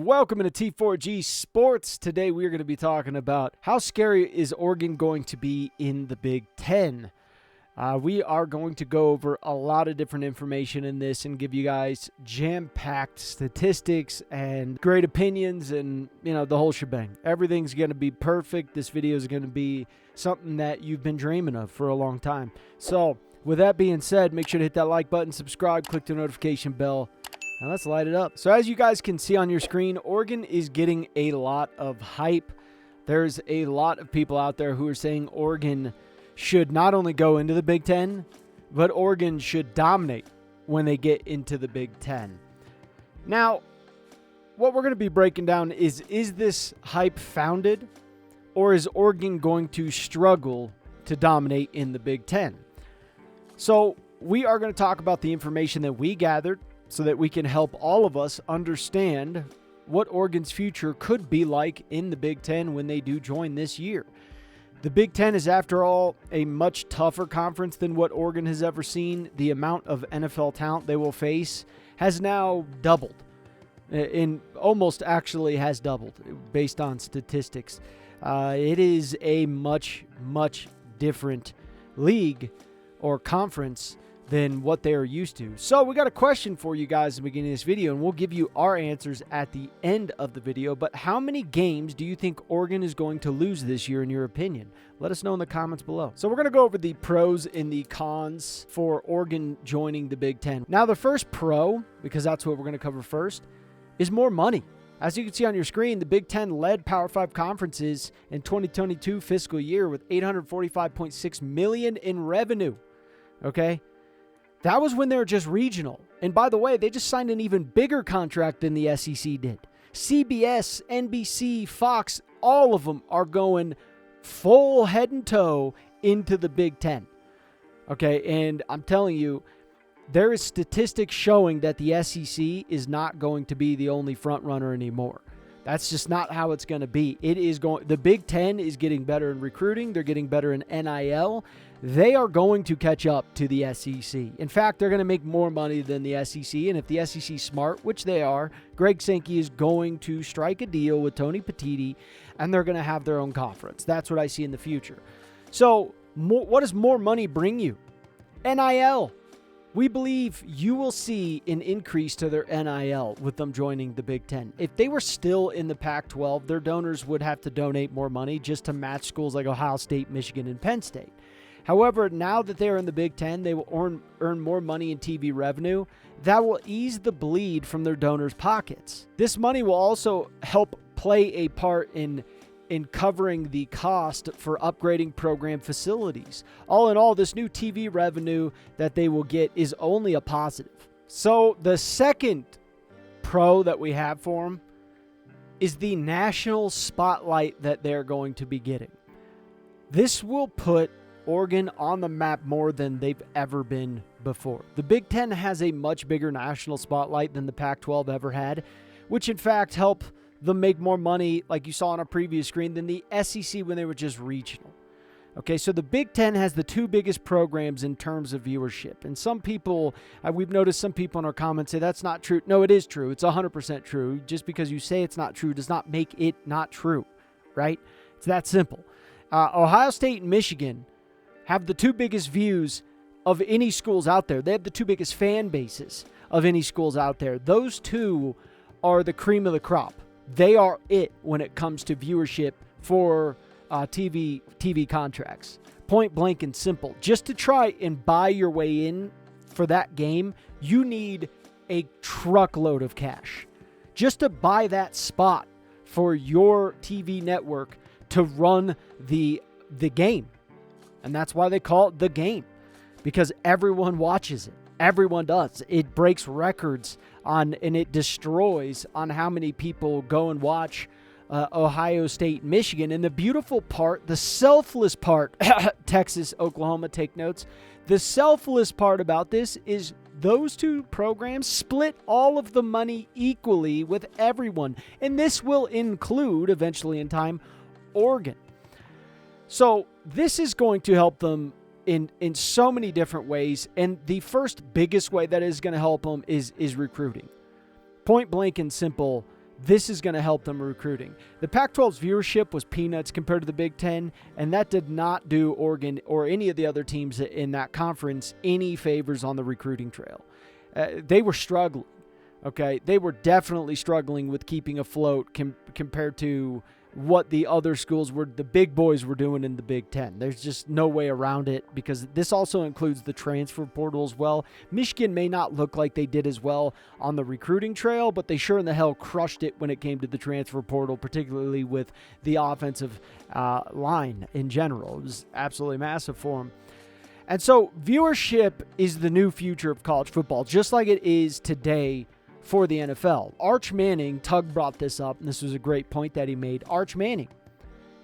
Welcome into T4G Sports. Today we are going to be talking about how scary is Oregon going to be in the Big Ten. We are going to go over a lot of different information in this and give you guys jam-packed statistics and great opinions and, the whole shebang. Everything's going to be perfect. This video is going to be something that you've been dreaming of for a long time. So, with that being said, make sure to hit that like button, subscribe, click the notification bell. Now let's light it up. So as you guys can see on your screen, Oregon is getting a lot of hype. There's a lot of people out there who are saying Oregon should not only go into the Big Ten, but Oregon should dominate when they get into the Big Ten. Now, what we're going to be breaking down is this hype founded, or is Oregon going to struggle to dominate in the Big Ten? So we are going to talk about the information that we gathered, so that we can help all of us understand what Oregon's future could be like in the Big Ten when they do join this year. The Big Ten is, after all, a much tougher conference than what Oregon has ever seen. The amount of NFL talent they will face has now doubled. Almost actually has doubled based on statistics. It is a much, much different league or conference than what they are used to. So we got a question for you guys at the beginning of this video, and we'll give you our answers at the end of the video. But how many games do you think Oregon is going to lose this year in your opinion? Let us know in the comments below. So we're going to go over the pros and the cons for Oregon joining the Big Ten. Now the first pro, because that's what we're going to cover first, is more money. As you can see on your screen, the Big Ten led Power 5 conferences in 2022 fiscal year with $845.6 million in revenue. Okay? That was when they were just regional. And by the way, they just signed an even bigger contract than the SEC did. CBS, NBC, Fox, all of them are going full head and toe into the Big Ten. Okay, and I'm telling you, there is statistics showing that the SEC is not going to be the only front runner anymore. That's just not how it's going to be. The Big Ten is getting better in recruiting. They're getting better in NIL. They are going to catch up to the SEC. In fact, they're going to make more money than the SEC. And if the SEC is smart, which they are, Greg Sankey is going to strike a deal with Tony Petitti, and they're going to have their own conference. That's what I see in the future. So what does more money bring you? NIL. We believe you will see an increase to their NIL with them joining the Big Ten. If they were still in the Pac-12, their donors would have to donate more money just to match schools like Ohio State, Michigan, and Penn State. However, now that they are in the Big Ten, they will earn more money in TV revenue. That will ease the bleed from their donors' pockets. This money will also help play a part in covering the cost for upgrading program facilities. All in all, this new TV revenue that they will get is only a positive. So the second pro that we have for them is the national spotlight that they're going to be getting. This will put Oregon on the map more than they've ever been before. The Big Ten has a much bigger national spotlight than the Pac-12 ever had, which in fact help them make more money, like you saw on our previous screen, than the SEC when they were just regional. Okay, so the Big Ten has the two biggest programs in terms of viewership. And some people, we've noticed some people in our comments say that's not true. No, it is true. It's 100% true. Just because you say it's not true does not make it not true, right? It's that simple. Ohio State and Michigan have the two biggest views of any schools out there. They have the two biggest fan bases of any schools out there. Those two are the cream of the crop. They are it when it comes to viewership for TV contracts. Point blank and simple. Just to try and buy your way in for that game, you need a truckload of cash. Just to buy that spot for your TV network to run the game. And that's why they call it the game. Because everyone watches it. Everyone does. It breaks records and it destroys on how many people go and watch Ohio State, Michigan. And the beautiful part, the selfless part, Texas, Oklahoma, take notes. The selfless part about this is those two programs split all of the money equally with everyone. And this will include, eventually in time, Oregon. So this is going to help them in so many different ways. And the first biggest way that is going to help them is recruiting. Point blank and simple, This is going to help them recruiting. The Pac-12's viewership was peanuts compared to the Big Ten, and that did not do Oregon or any of the other teams in that conference any favors on the recruiting trail. They were struggling, okay? They were definitely struggling with keeping afloat compared to what the other schools were, the big boys were doing in the Big Ten. There's just no way around it because this also includes the transfer portal as well. Michigan may not look like they did as well on the recruiting trail, but they sure in the hell crushed it when it came to the transfer portal, particularly with the offensive line in general. It was absolutely massive for them. And so viewership is the new future of college football, just like it is today for the NFL. Arch Manning, Tug brought this up, and this was a great point that he made. Arch Manning,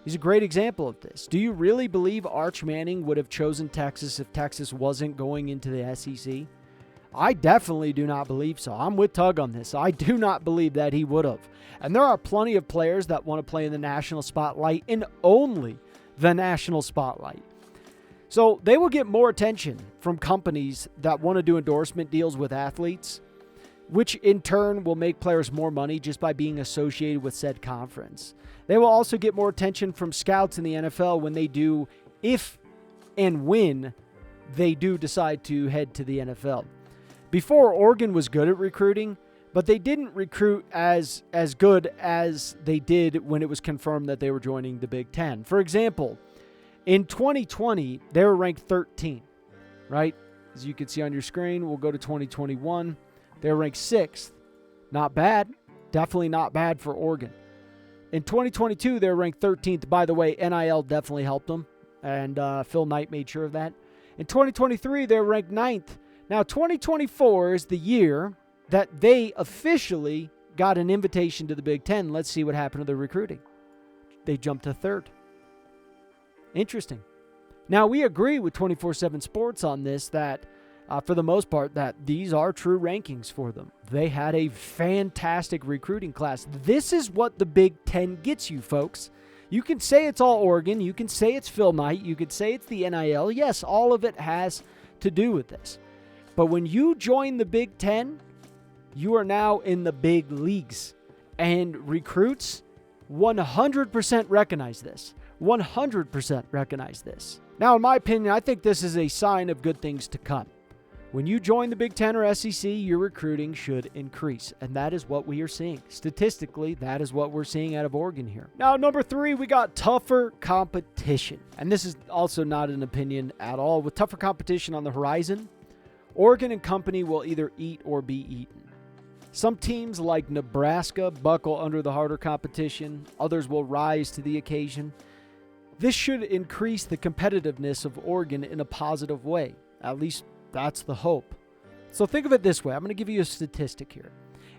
he's a great example of this. Do you really believe Arch Manning would have chosen Texas if Texas wasn't going into the SEC? I definitely do not believe so. I'm with Tug on this. I do not believe that he would have. And there are plenty of players that want to play in the national spotlight and only the national spotlight. So they will get more attention from companies that want to do endorsement deals with athletes, which in turn will make players more money just by being associated with said conference. They will also get more attention from scouts in the NFL when they do, if and when they do decide to head to the NFL. Before, Oregon was good at recruiting, but they didn't recruit as good as they did when it was confirmed that they were joining the Big Ten. For example, in 2020, they were ranked 13, right? As you can see on your screen, we'll go to 2021. They're ranked 6th. Not bad. Definitely not bad for Oregon. In 2022, they're ranked 13th. By the way, NIL definitely helped them, and Phil Knight made sure of that. In 2023, they're ranked 9th. Now, 2024 is the year that they officially got an invitation to the Big Ten. Let's see what happened to the recruiting. They jumped to 3rd. Interesting. Now, we agree with 24/7 Sports on this that for the most part, that these are true rankings for them. They had a fantastic recruiting class. This is what the Big Ten gets you, folks. You can say it's all Oregon. You can say it's Phil Knight. You can say it's the NIL. Yes, all of it has to do with this. But when you join the Big Ten, you are now in the big leagues. And recruits 100% recognize this. 100% recognize this. Now, in my opinion, I think this is a sign of good things to come. When you join the Big Ten or SEC, your recruiting should increase, and that is what we are seeing. Statistically, that is what we're seeing out of Oregon here. Now, number 3, we got tougher competition, and this is also not an opinion at all. With tougher competition on the horizon, Oregon and company will either eat or be eaten. Some teams like Nebraska buckle under the harder competition. Others will rise to the occasion. This should increase the competitiveness of Oregon in a positive way, at least that's the hope. So think of it this way. I'm going to give you a statistic here.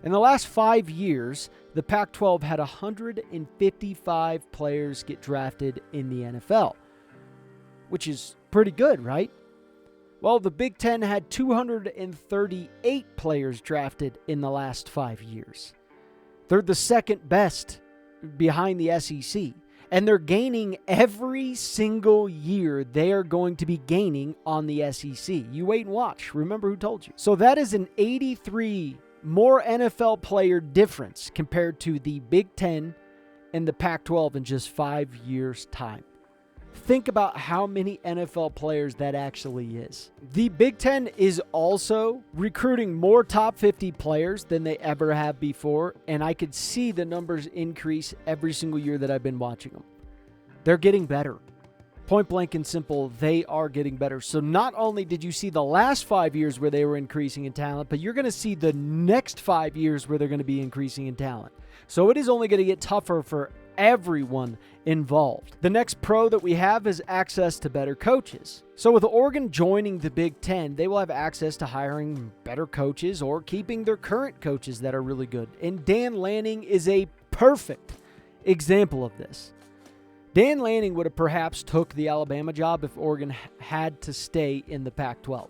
In the last 5 years, the Pac-12 had 155 players get drafted in the NFL, which is pretty good, right? Well, the Big Ten had 238 players drafted in the last 5 years. They're the second best behind the SEC. And they're gaining every single year. They are going to be gaining on the SEC. You wait and watch. Remember who told you. So that is an 83 more NFL player difference compared to the Big Ten and the Pac-12 in just 5 years' time. Think about how many NFL players that actually is. The Big Ten is also recruiting more top 50 players than they ever have before, and I could see the numbers increase every single year that I've been watching them. They're getting better. Point blank and simple, they are getting better. So not only did you see the last 5 years where they were increasing in talent, but you're going to see the next 5 years where they're going to be increasing in talent. So it is only going to get tougher for everyone involved. The next pro that we have is access to better coaches. So with Oregon joining the Big Ten, they will have access to hiring better coaches or keeping their current coaches that are really good. And Dan Lanning is a perfect example of this. Dan Lanning would have perhaps took the Alabama job if Oregon had to stay in the Pac-12.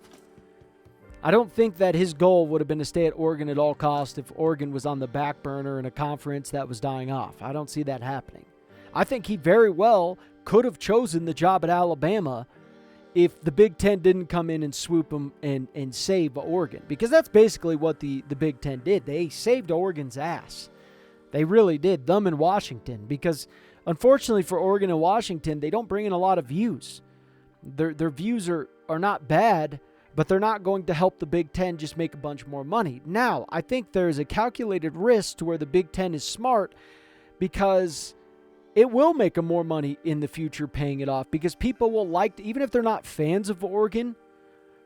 I don't think that his goal would have been to stay at Oregon at all costs if Oregon was on the back burner in a conference that was dying off. I don't see that happening. I think he very well could have chosen the job at Alabama if the Big Ten didn't come in and swoop him and save Oregon. Because that's basically what the Big Ten did. They saved Oregon's ass. They really did, them in Washington, because unfortunately for Oregon and Washington, they don't bring in a lot of views. Their views are not bad, but they're not going to help the Big Ten just make a bunch more money. Now, I think there's a calculated risk to where the Big Ten is smart, because it will make them more money in the future paying it off, because people will like, even if they're not fans of Oregon,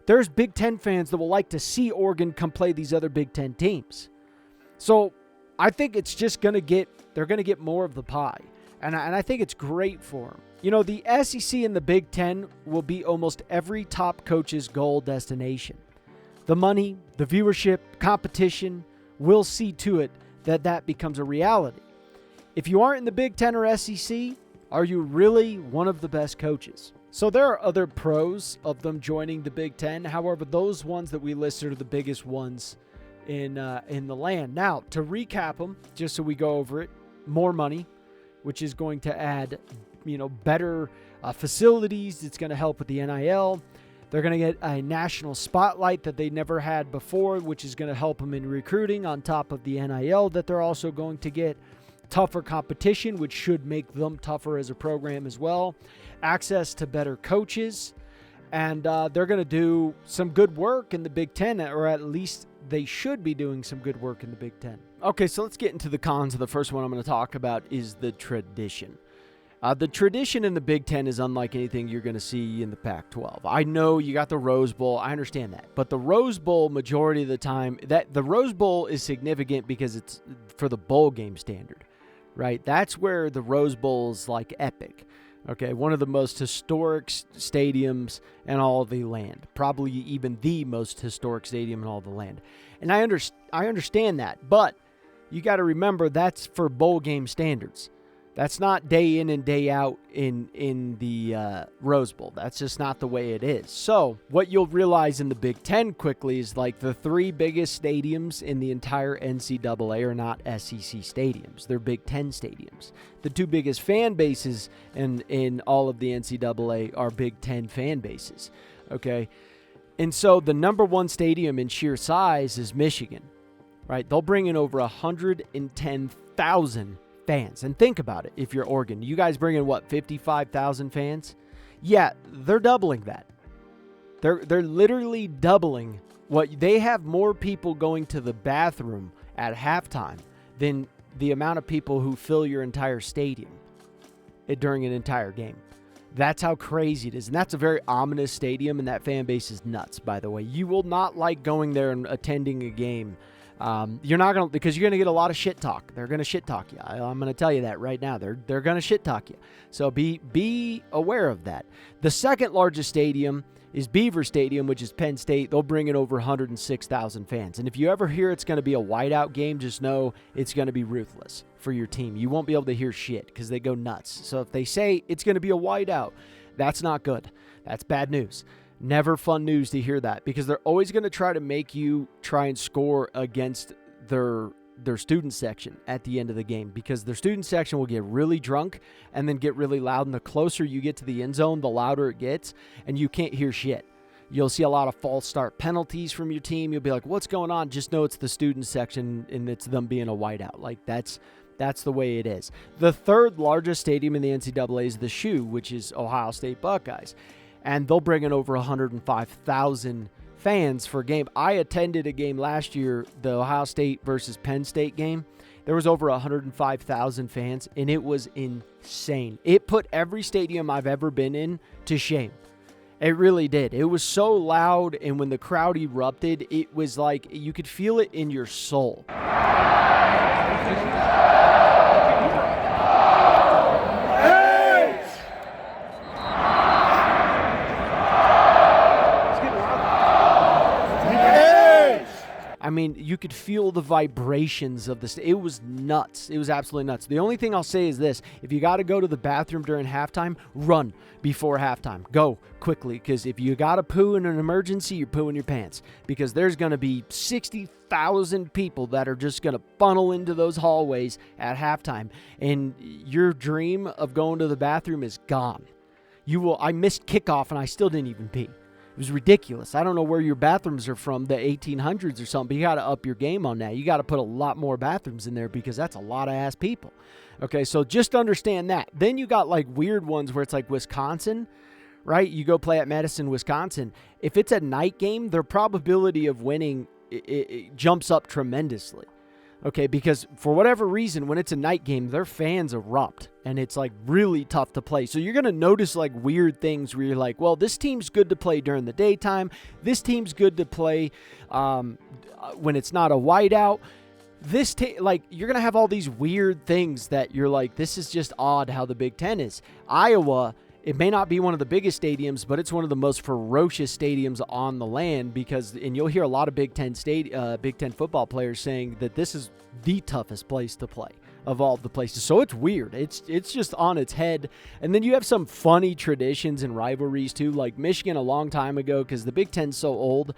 there's Big Ten fans that will like to see Oregon come play these other Big Ten teams. So I think it's just they're going to get more of the pie. And I think it's great for them. You know, the SEC and the Big Ten will be almost every top coach's goal destination. The money, the viewership, competition will see to it that becomes a reality. If you aren't in the Big Ten or SEC, are you really one of the best coaches? So there are other pros of them joining the Big Ten. However, those ones that we listed are the biggest ones in the land. Now, to recap them, just so we go over it, more money, which is going to add, better facilities. It's going to help with the NIL. They're going to get a national spotlight that they never had before, which is going to help them in recruiting on top of the NIL that they're also going to get. Tougher competition, which should make them tougher as a program as well. Access to better coaches. And they're going to do some good work in the Big Ten, or at least they should be doing some good work in the Big Ten. Okay, so let's get into the cons. The first one I'm going to talk about is the tradition. The tradition in the Big Ten is unlike anything you're going to see in the Pac-12. I know you got the Rose Bowl. I understand that. But the Rose Bowl, majority of the time, the Rose Bowl is significant because it's for the bowl game standard, right? That's where the Rose Bowl is like epic. Okay, one of the most historic stadiums in all of the land. Probably even the most historic stadium in all the land. And I understand that, but you got to remember that's for bowl game standards. That's not day in and day out in the Rose Bowl. That's just not the way it is. So what you'll realize in the Big Ten quickly is like the three biggest stadiums in the entire NCAA are not SEC stadiums. They're Big Ten stadiums. The two biggest fan bases in all of the NCAA are Big Ten fan bases. Okay? And so the number one stadium in sheer size is Michigan. Right? They'll bring in over 110,000 fans. And think about it, if you're Oregon, you guys bring in 55,000 fans? Yeah, they're doubling that. They're literally doubling what they have. More people going to the bathroom at halftime than the amount of people who fill your entire stadium during an entire game. That's how crazy it is. And that's a very ominous stadium, and that fan base is nuts, by the way. You will not like going there and attending a game. You're not going to, because you're going to get a lot of shit talk. They're going to shit talk you. I'm going to tell you that right now. They're going to shit talk you. So be aware of that. The second largest stadium is Beaver Stadium, which is Penn State. They'll bring in over 106,000 fans. And if you ever hear it's going to be a whiteout game, just know it's going to be ruthless for your team. You won't be able to hear shit because they go nuts. So if they say it's going to be a whiteout, that's not good. That's bad news. Never fun news to hear that, because they're always going to try to make you try and score against their student section at the end of the game, because their student section will get really drunk and then get really loud. And the closer you get to the end zone, the louder it gets, and you can't hear shit. You'll see a lot of false start penalties from your team. You'll be like, what's going on? Just know it's the student section and it's them being a whiteout. Like that's the way it is. The third largest stadium in the NCAA is the Shoe, which is Ohio State Buckeyes. And they'll bring in over 105,000 fans for a game. I attended a game last year, the Ohio State versus Penn State game. There was over 105,000 fans, and it was insane. It put every stadium I've ever been in to shame. It really did. It was so loud, and when the crowd erupted, it was like you could feel it in your soul. I mean, you could feel the vibrations of this. It was nuts. It was absolutely nuts. The only thing I'll say is this. If you got to go to the bathroom during halftime, run before halftime. Go quickly, because if you got to poo in an emergency, you're pooing your pants, because there's going to be 60,000 people that are just going to funnel into those hallways at halftime, and your dream of going to the bathroom is gone. I missed kickoff, and I still didn't even pee. It was ridiculous. I don't know where your bathrooms are from, the 1800s or something, but you got to up your game on that. You got to put a lot more bathrooms in there because that's a lot of ass people. Okay, so just understand that. Then you got like weird ones where it's like Wisconsin, right? You go play at Madison, Wisconsin. If it's a night game, their probability of winning it jumps up tremendously. Okay, because for whatever reason, when it's a night game, their fans erupt, and it's like really tough to play. So you're going to notice like weird things where you're like, well, this team's good to play during the daytime. This team's good to play when it's not a whiteout. Like, you're going to have all these weird things that you're like, this is just odd how the Big Ten is. Iowa, it may not be one of the biggest stadiums, but it's one of the most ferocious stadiums on the land and you'll hear a lot of Big Ten football players saying that this is the toughest place to play of all the places. So it's weird. It's just on its head. And then you have some funny traditions and rivalries too, like Michigan a long time ago, because the Big Ten's so old.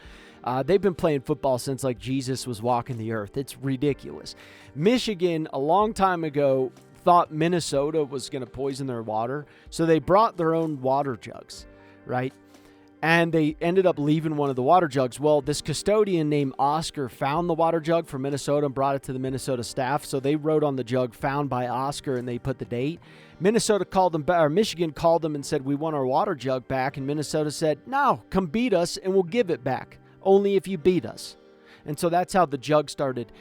They've been playing football since like Jesus was walking the earth. It's ridiculous. Michigan a long time ago thought Minnesota was going to poison their water, so they brought their own water jugs, right? And they ended up leaving one of the water jugs. Well, this custodian named Oscar found the water jug from Minnesota and brought it to the Minnesota staff, so they wrote on the jug, found by Oscar, and they put the date. Michigan called them and said, we want our water jug back, and Minnesota said, no, come beat us and we'll give it back, only if you beat us. And so that's how the jug started.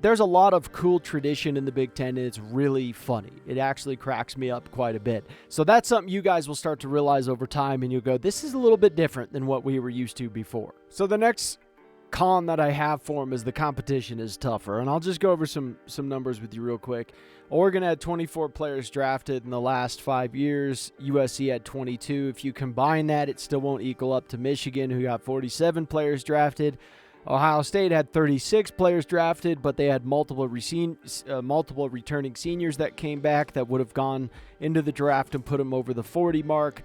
There's a lot of cool tradition in the Big Ten, and it's really funny. It actually cracks me up quite a bit. So that's something you guys will start to realize over time, and you'll go, this is a little bit different than what we were used to before. So the next con that I have for them is the competition is tougher. And I'll just go over some numbers with you real quick. Oregon had 24 players drafted in the last 5 years. USC had 22. If you combine that, it still won't equal up to Michigan, who got 47 players drafted. Ohio State had 36 players drafted, but they had multiple returning seniors that came back that would have gone into the draft and put them over the 40 mark.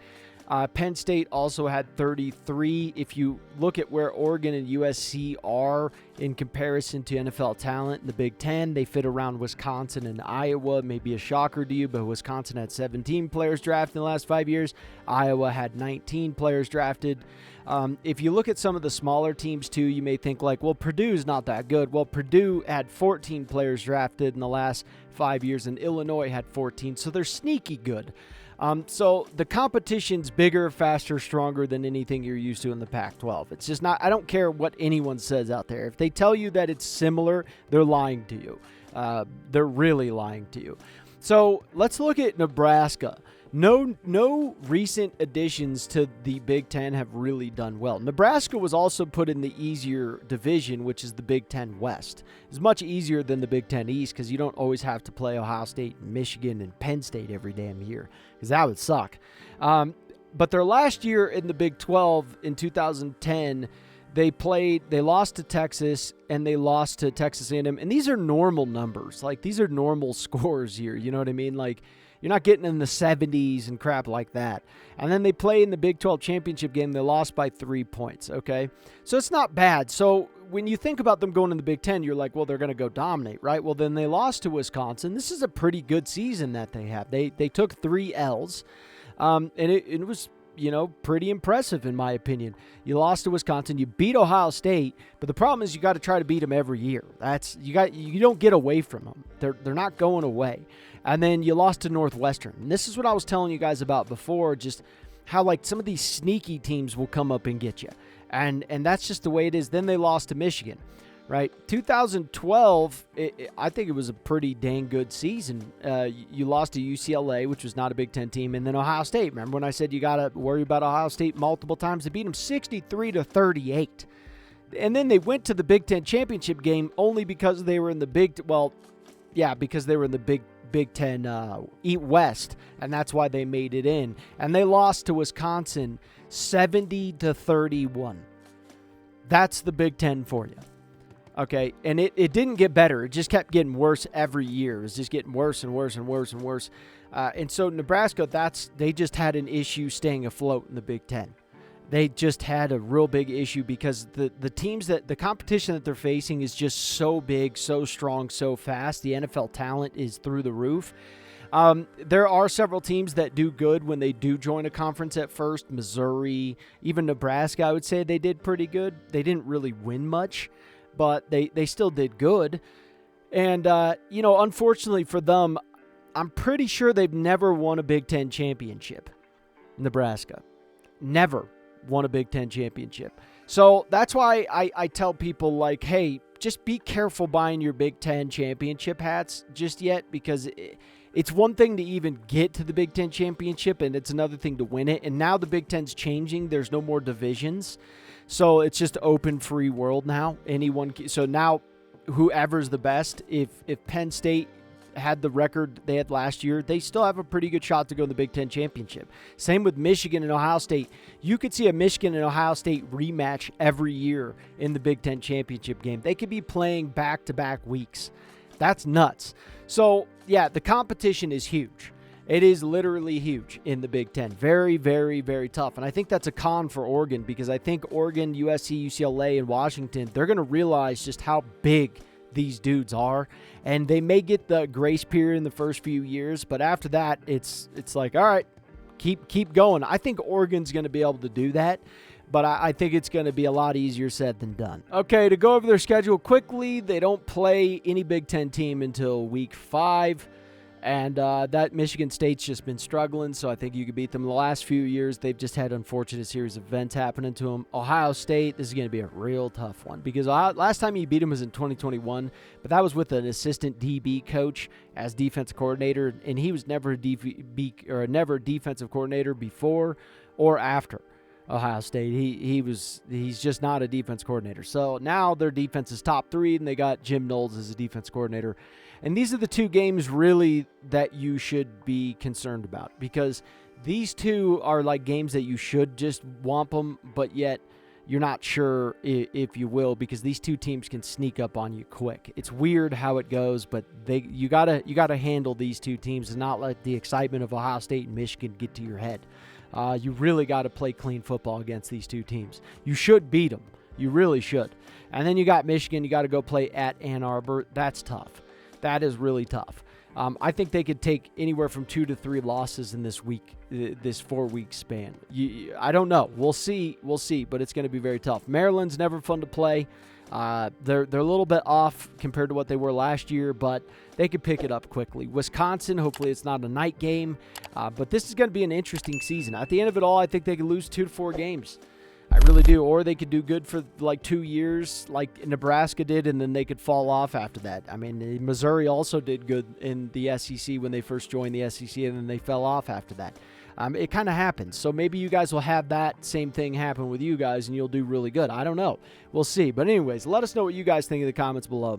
Penn State also had 33. If you look at where Oregon and USC are in comparison to NFL talent in the Big Ten, they fit around Wisconsin and Iowa. Maybe a shocker to you, but Wisconsin had 17 players drafted in the last 5 years. Iowa had 19 players drafted. If you look at some of the smaller teams too, you may think like, well, Purdue's not that good. Well, Purdue had 14 players drafted in the last 5 years, and Illinois had 14, so they're sneaky good. So the competition's bigger, faster, stronger than anything you're used to in the Pac-12. It's just not, I don't care what anyone says out there. If they tell you that it's similar, they're lying to you. They're really lying to you. So let's look at Nebraska. No recent additions to the Big Ten have really done well. Nebraska was also put in the easier division, which is the Big Ten West. It's much easier than the Big Ten East because you don't always have to play Ohio State, Michigan, and Penn State every damn year because that would suck. But their last year in the Big 12 in 2010, they lost to Texas and they lost to Texas A&M. And these are normal numbers. Like, these are normal scores here. You know what I mean? Like, you're not getting in the 70s and crap like that. And then they play in the Big 12 championship game. They lost by 3 points, okay? So it's not bad. So when you think about them going in the Big 10, you're like, well, they're going to go dominate, right? Well, then they lost to Wisconsin. This is a pretty good season that they have. They took 3 L's, and it was, pretty impressive in my opinion. You lost to Wisconsin, you beat Ohio State, but the problem is you got to try to beat them every year. You don't get away from them. They're not going away. And then you lost to Northwestern. And this is what I was telling you guys about before, just how like some of these sneaky teams will come up and get you. And that's just the way it is. Then they lost to Michigan, right? 2012, I think it was a pretty dang good season. You lost to UCLA, which was not a Big Ten team, and then Ohio State. Remember when I said you got to worry about Ohio State multiple times? They beat them 63-38. And then they went to the Big Ten championship game only because they were in the because they were in the Big Ten West, and that's why they made it in. And they lost to Wisconsin 70-31. That's the Big Ten for you. Okay, and it didn't get better. It just kept getting worse every year. It was just getting worse and worse and worse and worse. And so Nebraska, they just had an issue staying afloat in the Big Ten. they just had a real big issue because the teams the competition that they're facing is just so big, so strong, so fast. The NFL talent is through the roof. There are several teams that do good when they do join a conference at first. Missouri, even Nebraska, I would say they did pretty good. They didn't really win much, but they still did good. And, unfortunately for them, I'm pretty sure they've never won a Big Ten championship. Nebraska. Never won a Big Ten championship. So that's why I tell people, like, hey, just be careful buying your Big Ten championship hats just yet, because it's one thing to even get to the Big Ten championship, and it's another thing to win it. And now the Big Ten's changing. There's no more divisions. So it's just open, free world now. So now whoever's the best, if Penn State had the record they had last year, they still have a pretty good shot to go in the Big Ten championship. Same with Michigan and Ohio State. You could see a Michigan and Ohio State rematch every year in the Big Ten championship game. They could be playing back-to-back weeks. That's nuts. So, yeah, the competition is huge. It is literally huge in the Big Ten. Very, very, very tough. And I think that's a con for Oregon, because I think Oregon, USC, UCLA, and Washington, they're going to realize just how big these dudes are, and they may get the grace period in the first few years, but after that, it's like, all right, keep going. I think Oregon's going to be able to do that, but I think it's going to be a lot easier said than done. Okay, to go over their schedule quickly, they don't play any Big Ten team until week 5. And that Michigan State's just been struggling, so I think you could beat them. The last few years, they've just had unfortunate series of events happening to them. Ohio State, this is going to be a real tough one, because last time you beat them was in 2021, but that was with an assistant DB coach as defensive coordinator, and he was never never a defensive coordinator before or after Ohio State. He's just not a defense coordinator. So now their defense is top 3, and they got Jim Knowles as a defense coordinator. And these are the 2 games really that you should be concerned about, because these 2 are like games that you should just whomp them, but yet you're not sure if you will, because these 2 teams can sneak up on you quick. It's weird how it goes, but you gotta handle these 2 teams and not let the excitement of Ohio State and Michigan get to your head. You really got to play clean football against these 2 teams. You should beat them. You really should. And then you got Michigan. You got to go play at Ann Arbor. That's tough. That is really tough. I think they could take anywhere from 2 to 3 losses in this 4-week span. I don't know. We'll see, but it's going to be very tough. Maryland's never fun to play. They're a little bit off compared to what they were last year, but they could pick it up quickly. Wisconsin, hopefully it's not a night game, but this is going to be an interesting season. At the end of it all, I think they could lose 2 to 4 games. I really do. Or they could do good for like 2 years like Nebraska did, and then they could fall off after that. I mean, Missouri also did good in the SEC when they first joined the SEC, and then they fell off after that. It kind of happens. So maybe you guys will have that same thing happen with you guys, and you'll do really good. I don't know. We'll see. But anyways, let us know what you guys think in the comments below.